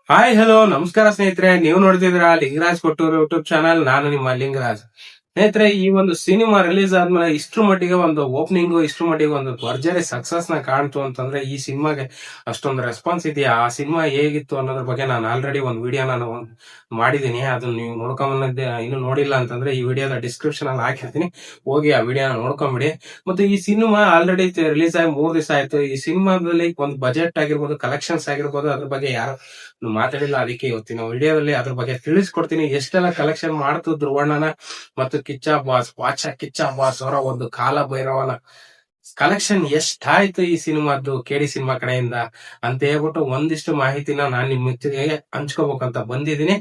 Hi hello ನಮಸ್ಕಾರ ಸ್ನೇಹಿತರೆ, ನೀವು ನೋಡ್ತಿದ್ರ ಲಿಂಗರಾಜ್ ಕೊಟ್ಟೂರು ಯೂಟ್ಯೂಬ್ ಚಾನಲ್. ನಾನು ನಿಮ್ಮ ಲಿಂಗರಾಜ್. ಸ್ನೇಹಿತರೆ, ಈ ಒಂದು ಸಿನಿಮಾ ರಿಲೀಸ್ ಆದ್ಮೇಲೆ ಇಷ್ಟ್ರ ಮಟ್ಟಿಗೆ ಒಂದು ಓಪನಿಂಗ್, ಇಷ್ಟ್ರ ಮಟ್ಟಿಗೆ ಒಂದು ಭರ್ಜರಿ ಸಕ್ಸಸ್ ನ ಕಾಣ್ತು ಅಂತಂದ್ರೆ ಈ ಸಿನಿಮಾಗೆ ಅಷ್ಟೊಂದು ರೆಸ್ಪಾನ್ಸ್ ಇದೆಯಾ. ಆ ಸಿನಿಮಾ ಹೇಗಿತ್ತು ಅನ್ನೋದ್ರ ಬಗ್ಗೆ ನಾನು ಆಲ್ರೆಡಿ ಒಂದು ವಿಡಿಯೋ ನಾನು ಮಾಡಿದೀನಿ. ಅದನ್ನ ನೀವು ನೋಡ್ಕೊಂಬಂದಿದ್ದೆ ಇನ್ನು ನೋಡಿಲ್ಲ ಅಂತಂದ್ರೆ ಈ ವಿಡಿಯೋದ ಡಿಸ್ಕ್ರಿಪ್ಷನ್ ಅಲ್ಲಿ ಹಾಕಿರ್ತೀನಿ, ಹೋಗಿ ಆ ವಿಡಿಯೋನ ನೋಡ್ಕೊಂಬಿಡಿ. ಮತ್ತೆ ಈ ಸಿನಿಮಾ ಆಲ್ರೆಡಿ ರಿಲೀಸ್ ಆಗಿ 3 ದಿವಸ ಆಯ್ತು. ಈ ಸಿನಿಮಾದಲ್ಲಿ ಒಂದು ಬಜೆಟ್ ಆಗಿರ್ಬೋದು, ಕಲೆಕ್ಷನ್ಸ್ ಆಗಿರ್ಬೋದು, ಅದ್ರ ಬಗ್ಗೆ ಯಾರು ಮಾತಾಡಿಲ್ಲ. ಅದಕ್ಕೆ ಇವತ್ತಿನ ವಿಡಿಯೋದಲ್ಲಿ ಅದ್ರ ಬಗ್ಗೆ ತಿಳಿಸ್ಕೊಡ್ತೀನಿ. ಎಷ್ಟೆಲ್ಲ ಕಲೆಕ್ಷನ್ ಮಾಡ್ತು ಧ್ರುವಣ್ಣನ ಮತ್ತು ಕಿಚ್ಚ ಬಾಸ್, ಕಿಚ್ಚ ಬಾಸ್ ಅವರ ಒಂದು ಕಾಲ ಭೈರವನ ಕಲೆಕ್ಷನ್ ಎಷ್ಟಾಯ್ತು ಈ ಸಿನಿಮಾದ್ದು ಕೆಡಿ ಸಿನಿಮಾ ಕಡೆಯಿಂದ ಅಂತ ಹೇಳ್ಬಿಟ್ಟು ಒಂದಿಷ್ಟು ಮಾಹಿತಿನ ನಾನು ನಿಮ್ಮ ಜೊತೆಗೆ ಹಂಚ್ಕೋಬೇಕಂತ ಬಂದಿದ್ದೀನಿ.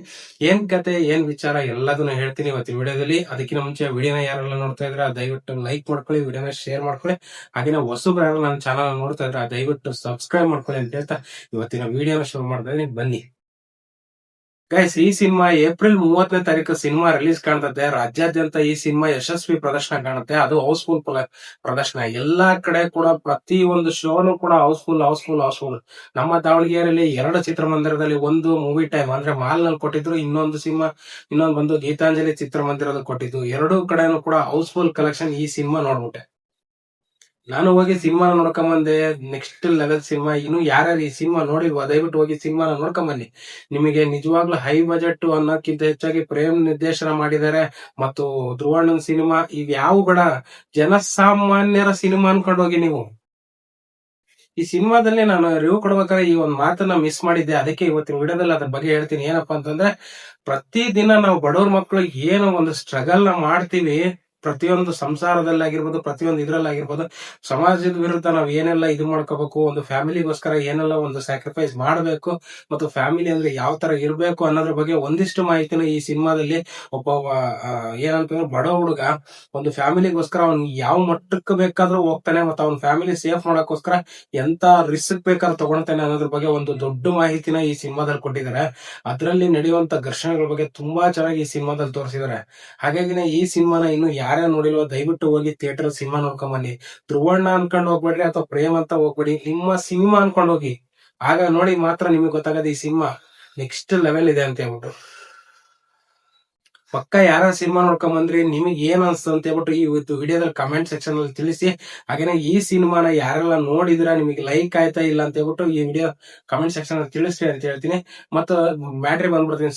ಏನ್ ಕತೆ, ಏನ್ ವಿಚಾರ ಎಲ್ಲದನ್ನು ಹೇಳ್ತೀನಿ ಇವತ್ತಿನ ವಿಡಿಯೋದಲ್ಲಿ. ಅದಕ್ಕಿಂತ ಮುಂಚೆ ವಿಡಿಯೋನ ಯಾರೆಲ್ಲ ನೋಡ್ತಾ ಇದ್ರೆ ದಯವಿಟ್ಟು ಲೈಕ್ ಮಾಡ್ಕೊಳ್ಳಿ, ವಿಡಿಯೋನ ಶೇರ್ ಮಾಡ್ಕೊಳ್ಳಿ. ಹಾಗೆ ಹೊಸಬ್ರು ಯಾರು ನನ್ನ ಚಾನಲ್ ನೋಡ್ತಾ ಇದ್ರೆ ದಯವಿಟ್ಟು ಸಬ್ಸ್ಕ್ರೈಬ್ ಮಾಡ್ಕೊಳ್ಳಿ ಅಂತ ಹೇಳ್ತಾ ಇವತ್ತಿನ ವಿಡಿಯೋನ ಶುರು ಮಾಡ್ತಾ ಇದೀನಿ, ಬನ್ನಿ. ಗೈಸ್, ಈ ಸಿನಿಮಾ ಏಪ್ರಿಲ್ 30ನೇ ತಾರೀಕು ಸಿನಿಮಾ ರಿಲೀಸ್ ಕಾಣ್ತದೆ. ರಾಜ್ಯಾದ್ಯಂತ ಈ ಸಿನಿಮಾ ಯಶಸ್ವಿ ಪ್ರದರ್ಶನ ಕಾಣುತ್ತೆ. ಅದು ಹೌಸ್ಫುಲ್ ಪ್ರದರ್ಶನ. ಎಲ್ಲಾ ಕಡೆ ಕೂಡ ಪ್ರತಿ ಒಂದು ಶೋನು ಕೂಡ ಹೌಸ್ಫುಲ್. ನಮ್ಮ ದಾವಣಗೆರೆಯಲ್ಲಿ 2 ಚಿತ್ರಮಂದಿರದಲ್ಲಿ ಒಂದು ಮೂವಿ ಟೈಮ್ ಅಂದ್ರೆ ಮಾಲ್ ನಲ್ಲಿ ಕೊಟ್ಟಿದ್ರು, ಇನ್ನೊಂದು ಬಂದು ಗೀತಾಂಜಲಿ ಚಿತ್ರಮಂದಿರದಲ್ಲಿ ಕೊಟ್ಟಿದ್ದು. 2 ಕಡೆನೂ ಕೂಡ ಹೌಸ್ಫುಲ್ ಕಲೆಕ್ಷನ್. ಈ ಸಿನಿಮಾ ನೋಡ್ಬಿಟ್ಟೆ, ನಾನು ಹೋಗಿ ಸಿನಿಮಾ ನೋಡ್ಕೊಂಬಂದೆ. Next level cinema. ಇನ್ನು ಯಾರ್ಯಾರು ಈ ಸಿನಿಮಾ ನೋಡಿಲ್ವಾ ದಯವಿಟ್ಟು ಹೋಗಿ ಸಿನಿಮಾನ ನೋಡ್ಕೊಂಬನ್ನಿ. ನಿಮಗೆ ನಿಜವಾಗ್ಲೂ ಹೈ ಬಜೆಟ್ ಅನ್ನೋಕ್ಕಿಂತ ಹೆಚ್ಚಾಗಿ ಪ್ರೇಮ್ ನಿರ್ದೇಶನ ಮಾಡಿದ್ದಾರೆ. ಮತ್ತು ಧ್ರುವಣ್ಣನ ಸಿನಿಮಾ ಈಗ ಯಾವ ಬೇಡ, ಜನಸಾಮಾನ್ಯರ ಸಿನಿಮಾ ಅನ್ಕೊಂಡು ಹೋಗಿ ನೀವು. ಈ ಸಿನಿಮಾದಲ್ಲಿ ನಾನು ರಿವ್ಯೂ ಕೊಡ್ಬೇಕಾದ್ರೆ ಈ ಒಂದು ಮಾತನ್ನ ಮಿಸ್ ಮಾಡಿದ್ದೆ. ಅದಕ್ಕೆ ಇವತ್ತಿನ ವಿಡಿಯೋದಲ್ಲಿ ಅದ್ರ ಬಗ್ಗೆ ಹೇಳ್ತೀನಿ. ಏನಪ್ಪಾ ಅಂತಂದ್ರೆ, ಪ್ರತಿ ದಿನ ನಾವು ಬಡವ್ರ ಮಕ್ಕಳು ಏನೋ ಒಂದು ಸ್ಟ್ರಗಲ್ ನ ಮಾಡ್ತೀವಿ. ಪ್ರತಿಯೊಂದು ಸಂಸಾರದಲ್ಲಾಗಿರ್ಬೋದು, ಪ್ರತಿಯೊಂದು ಇದ್ರಲ್ಲಾಗಿರ್ಬೋದು, ಸಮಾಜದ ವಿರುದ್ಧ ನಾವು ಏನೆಲ್ಲ ಇದು ಮಾಡ್ಕೋಬೇಕು, ಒಂದು ಫ್ಯಾಮಿಲಿಗೋಸ್ಕರ ಏನೆಲ್ಲ ಒಂದು ಸ್ಯಾಕ್ರಿಫೈಸ್ ಮಾಡಬೇಕು, ಮತ್ತು ಫ್ಯಾಮಿಲಿ ಅಂದ್ರೆ ಯಾವ ತರ ಇರಬೇಕು ಅನ್ನೋದ್ರ ಬಗ್ಗೆ ಒಂದಿಷ್ಟು ಮಾಹಿತಿನ ಈ ಸಿನಿಮಾದಲ್ಲಿ ಒಬ್ಬ ಏನಂತಂದ್ರೆ ಬಡ ಹುಡುಗ ಒಂದು ಫ್ಯಾಮಿಲಿಗೋಸ್ಕರ ಅವ್ನು ಯಾವ ಮಟ್ಟಕ್ಕೆ ಬೇಕಾದ್ರೂ ಹೋಗ್ತಾನೆ, ಮತ್ತು ಅವ್ನ ಫ್ಯಾಮಿಲಿ ಸೇಫ್ ಮಾಡೋಕ್ಕೋಸ್ಕರ ಎಂತ ರಿಸ್ಕ್ ಬೇಕಾದ್ರೂ ತಗೊಳ್ತಾನೆ ಅನ್ನೋದ್ರ ಬಗ್ಗೆ ಒಂದು ದೊಡ್ಡ ಮಾಹಿತಿನ ಈ ಸಿನಿಮಾದಲ್ಲಿ ಕೊಟ್ಟಿದ್ದಾರೆ. ಅದರಲ್ಲಿ ನಡೆಯುವಂತ ಘರ್ಷಣೆಗಳ ಬಗ್ಗೆ ತುಂಬಾ ಚೆನ್ನಾಗಿ ಈ ಸಿನಿಮಾದಲ್ಲಿ ತೋರಿಸಿದ್ದಾರೆ. ಹಾಗಾಗಿ ಈ ಸಿನಿಮಾನ ಇನ್ನು ಯಾರ್ಯಾರು ನೋಡಿಲ್ವೋ ದಯವಿಟ್ಟು ಹೋಗಿ ಥಿಯೇಟರ್ ಸಿನಿಮಾ ನೋಡ್ಕೊಂಡ್ ಬನ್ನಿ. ಧ್ರುವಣ್ಣ ಅನ್ಕೊಂಡು ಹೋಗ್ಬೇಡ್ರಿ ಅಥವಾ ಪ್ರೇಮ್ ಅಂತ ಹೋಗ್ಬೇಡಿ, ನಿಮ್ಮ ಸಿನಿಮಾ ಅನ್ಕೊಂಡು ಹೋಗಿ. ಆಗ ನೋಡಿ ಮಾತ್ರ ನಿಮಗೆ ಗೊತ್ತಾಗದ ಈ ಸಿನಿಮಾ ನೆಕ್ಸ್ಟ್ ಲೆವೆಲ್ ಇದೆ ಅಂತ ಹೇಳ್ಬಿಟ್ಟು. ಪಕ್ಕ ಯಾರ ಸಿನಿಮಾ ನೋಡ್ಕೊಂಡ್ ಬಂದ್ರಿ, ನಿಮಗೆ ಏನ್ ಅನ್ಸ್ತು ಅಂತ ಹೇಳ್ಬಿಟ್ಟು ಇವತ್ತು ವಿಡಿಯೋದಲ್ಲಿ ಕಮೆಂಟ್ ಸೆಕ್ಷನ್ ಅಲ್ಲಿ ತಿಳಿಸಿ. ಹಾಗೇನೆ ಈ ಸಿನಿಮಾನ ಯಾರೆಲ್ಲ ನೋಡಿದ್ರ, ನಿಮಗೆ ಲೈಕ್ ಆಯ್ತಾ ಇಲ್ಲ ಅಂತ ಹೇಳ್ಬಿಟ್ಟು ಈ ವಿಡಿಯೋ ಕಮೆಂಟ್ ಸೆಕ್ಷನ್ ಅಲ್ಲಿ ತಿಳಿಸಿ ಅಂತ ಹೇಳ್ತೀನಿ. ಮತ್ತು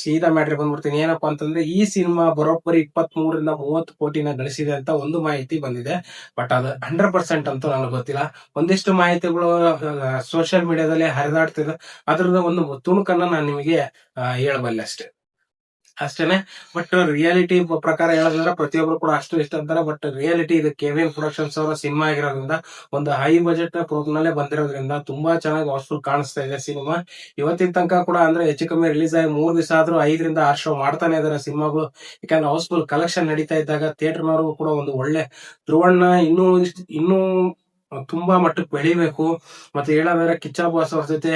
ಸೀದಾ ಮ್ಯಾಟ್ರಿ ಬಂದ್ಬಿಡ್ತೀನಿ. ಏನಪ್ಪಾ ಅಂತಂದ್ರೆ, ಈ ಸಿನಿಮಾ ಬರೋಬ್ಬರಿ 23 ರಿಂದ 30 ಕೋಟಿನ ಗಳಿಸಿದೆ ಅಂತ ಒಂದು ಮಾಹಿತಿ ಬಂದಿದೆ. ಬಟ್ ಅದು 100% ಅಂತೂ ನನಗೆ ಗೊತ್ತಿಲ್ಲ. ಒಂದಿಷ್ಟು ಮಾಹಿತಿಗಳು ಸೋಷಿಯಲ್ ಮೀಡಿಯಾದಲ್ಲಿ ಹರಿದಾಡ್ತಿದೆ. ಅದ್ರದ ಒಂದು ತುಣುಕನ್ನ ನಾನು ನಿಮಗೆ ಹೇಳಬಲ್ಲೆ ಅಷ್ಟೇನೆ. ಬಟ್ ರಿಯಾಲಿಟಿ ಪ್ರಕಾರ ಹೇಳೋದಂದ್ರೆ ಪ್ರತಿಯೊಬ್ರು ಕೂಡ ಅಷ್ಟು ಇಷ್ಟ ಅಂತಾರೆ. ಬಟ್ ರಿಯಾಲಿಟಿ ಇದು KVN ಪ್ರೊಡಕ್ಷನ್ಸ್ ಅವರ ಸಿನಿಮಾ ಆಗಿರೋದ್ರಿಂದ, ಒಂದು ಹೈ ಬಜೆಟ್ ನಲ್ಲೇ ಬಂದಿರೋದ್ರಿಂದ ತುಂಬಾ ಚೆನ್ನಾಗಿ ಹೌಸ್ಫುಲ್ ಕಾಣಿಸ್ತಾ ಇದೆ ಸಿನಿಮಾ. ಇವತ್ತಿನ ತನಕ ಕೂಡ ಅಂದ್ರೆ ಹೆಚ್ಚು ಕಮ್ಮಿ ರಿಲೀಸ್ ಆಗಿ 3 ದಿವಸ ಆದ್ರೂ 5 ರಿಂದ 6 ಶೋ ಮಾಡ್ತಾನೆ ಇದಾರೆ ಸಿನಿಮಾಗಳು. ಯಾಕಂದ್ರೆ ಹೌಸ್ಫುಲ್ ಕಲೆಕ್ಷನ್ ನಡೀತಾ ಇದ್ದಾಗ ಥಿಯೇಟರ್ನವರು ಕೂಡ ಒಂದು ಒಳ್ಳೆ ಧ್ರುವಣ್ಣ ಇನ್ನೂ ತುಂಬಾ ಮಟ್ಟಕ್ಕೆ ಬೆಳಿಬೇಕು. ಮತ್ತೆ ಹೇಳೋದಾದ್ರೆ ಕಿಚ್ಚ ಬಾಸ್ ಅವ್ರ ಜೊತೆ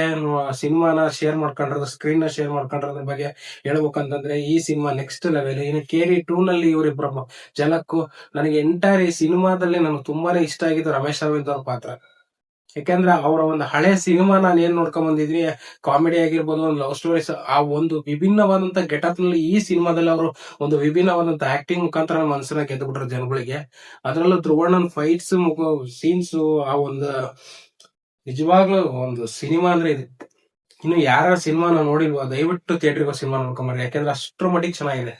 ಸಿನಿಮಾನ ಶೇರ್ ಮಾಡ್ಕೊಂಡ್ರದು, ಸ್ಕ್ರೀನ್ ನ ಶೇರ್ ಮಾಡ್ಕೊಂಡ್ರದ್ರ ಬಗ್ಗೆ ಹೇಳ್ಬೇಕಂತಂದ್ರೆ ಈ ಸಿನಿಮಾ ನೆಕ್ಸ್ಟ್ ಲೆವೆಲ್. ಇನ್ನು KD2 ನಲ್ಲಿ ಇವರಿಬ್ಬರ ಜಲಕ್ಕು. ನನಗೆ ಎಂಟೈರ್ ಈ ಸಿನಿಮಾದಲ್ಲಿ ನನಗೆ ತುಂಬಾನೇ ಇಷ್ಟ ಆಗಿದ್ದು ರಮೇಶ್ ಅರವಿಂದ್ ಅವ್ರ ಪಾತ್ರ. ಯಾಕಂದ್ರೆ ಅವರ ಒಂದು ಹಳೆ ಸಿನಿಮಾ ನಾನು ಏನ್ ನೋಡ್ಕೊಂಡ್ ಬಂದಿದ್ವಿ, ಕಾಮಿಡಿ ಆಗಿರ್ಬೋದು, ಒಂದು ಲವ್ ಸ್ಟೋರೀಸ್, ಆ ಒಂದು ವಿಭಿನ್ನವಾದಂತ ಗೆಟಪ್ ನಲ್ಲಿ ಈ ಸಿನಿಮಾದಲ್ಲಿ ಅವರು ಒಂದು ವಿಭಿನ್ನವಾದಂತ ಆಕ್ಟಿಂಗ್ ಮುಖಾಂತರ ಮನಸ್ಸನ್ನ ಗೆದ್ದುಬಿಟ್ರು ಜನಗಳಿಗೆ. ಅದರಲ್ಲೂ ಧ್ರುವಣ್ಣನ್ ಫೈಟ್ಸ್ ಸೀನ್ಸ್, ಆ ಒಂದು ನಿಜವಾಗ್ಲೂ ಒಂದು ಸಿನಿಮಾ ಅಂದ್ರೆ ಇದು. ಇನ್ನು ಯಾರ ಸಿನಿಮಾನ ನೋಡಿಲ್ವಾ ದಯವಿಟ್ಟು ಥಿಯೇಟರ್ಗೆ ಸಿನಿಮಾ ನೋಡ್ಕೊಂಬರ್ರಿ. ಯಾಕಂದ್ರೆ ಅಷ್ಟ್ರ ಮಟ್ಟಿಗೆ ಚೆನ್ನಾಗಿದೆ.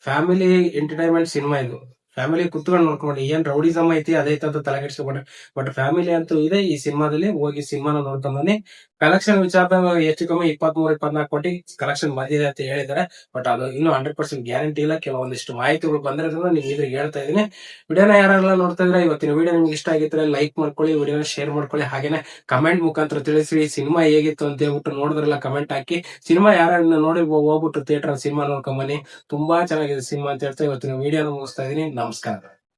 ಫ್ಯಾಮಿಲಿ ಎಂಟರ್ಟೈನ್ಮೆಂಟ್ ಸಿನಿಮಾ ಇದು. ಫ್ಯಾಮಿಲಿ ಕುತ್ಕೊಂಡು ನೋಡ್ಕೊಂಡ್ರಿ. ಏನ್ ರೌಡಿಸಮ್ ಐತಿ ಅದೈತೆ ಅಂತ ತಲೆಗೆಡ್ಸ್ಕೊಂಡ್ರೆ, ಬಟ್ ಫ್ಯಾಮಿಲಿ ಅಂತೂ ಇದೆ ಈ ಸಿನಿಮಾದಲ್ಲಿ. ಹೋಗಿ ಸಿನಿಮಾನ ನೋಡ್ಕೊಂಡ್ ಬನ್ನಿ. ಕಲೆಕ್ಷನ್ ವಿಚಾರದಾಗ ಹೆಚ್ಚು ಕಮ್ಮಿ 23-24 ಕೋಟಿ ಕಲೆಕ್ಷನ್ ಬಂದಿದೆ ಅಂತ ಹೇಳಿದ್ದಾರೆ. ಬಟ್ ಅದು ಇನ್ನೂ 100% ಗ್ಯಾರಂಟಿ ಇಲ್ಲ. ಕೆಲವೊಂದಿಷ್ಟು ಮಾಹಿತಿಗಳು ಬಂದಿರೋದ್ರಿಂದ ನೀವು ಇದ್ರಿಗೆ ಹೇಳ್ತಾ ಇದೀನಿ. ವಿಡಿಯೋನ ಯಾರೆಲ್ಲ ನೋಡ್ತಾ ಇದ್ರೆ ಇವತ್ತಿನ ವಿಡಿಯೋ ನಿಮ್ಗೆ ಇಷ್ಟ ಆಗಿದ್ರೆ ಲೈಕ್ ಮಾಡ್ಕೊಳ್ಳಿ, ವಿಡಿಯೋನ ಶೇರ್ ಮಾಡ್ಕೊಳ್ಳಿ. ಹಾಗೇನೆ ಕಮೆಂಟ್ ಮುಖಾಂತರ ತಿಳಿಸಿ ಸಿನಿಮಾ ಹೇಗಿತ್ತು ಅಂತ ಹೇಳ್ಬಿಟ್ಟು. ನೋಡಿದ್ರೆಲ್ಲ ಕಮೆಂಟ್ ಹಾಕಿ. ಸಿನಿಮಾ ಯಾರನ್ನ ನೋಡಿ ಹೋಗ್ಬಿಟ್ಟು ಥಿಯೇಟರ್ ಸಿನಿಮಾ ನೋಡ್ಕೊಂಡ್ ಬನ್ನಿ. ತುಂಬಾ ಚೆನ್ನಾಗಿದೆ ಸಿನಿಮಾ ಅಂತ ಹೇಳ್ತಾ ಇವತ್ತಿನ ವಿಡಿಯೋನ ಮುಗಿಸ್ತಾ ಇದೀನಿ. ನಮಸ್ಕಾರ.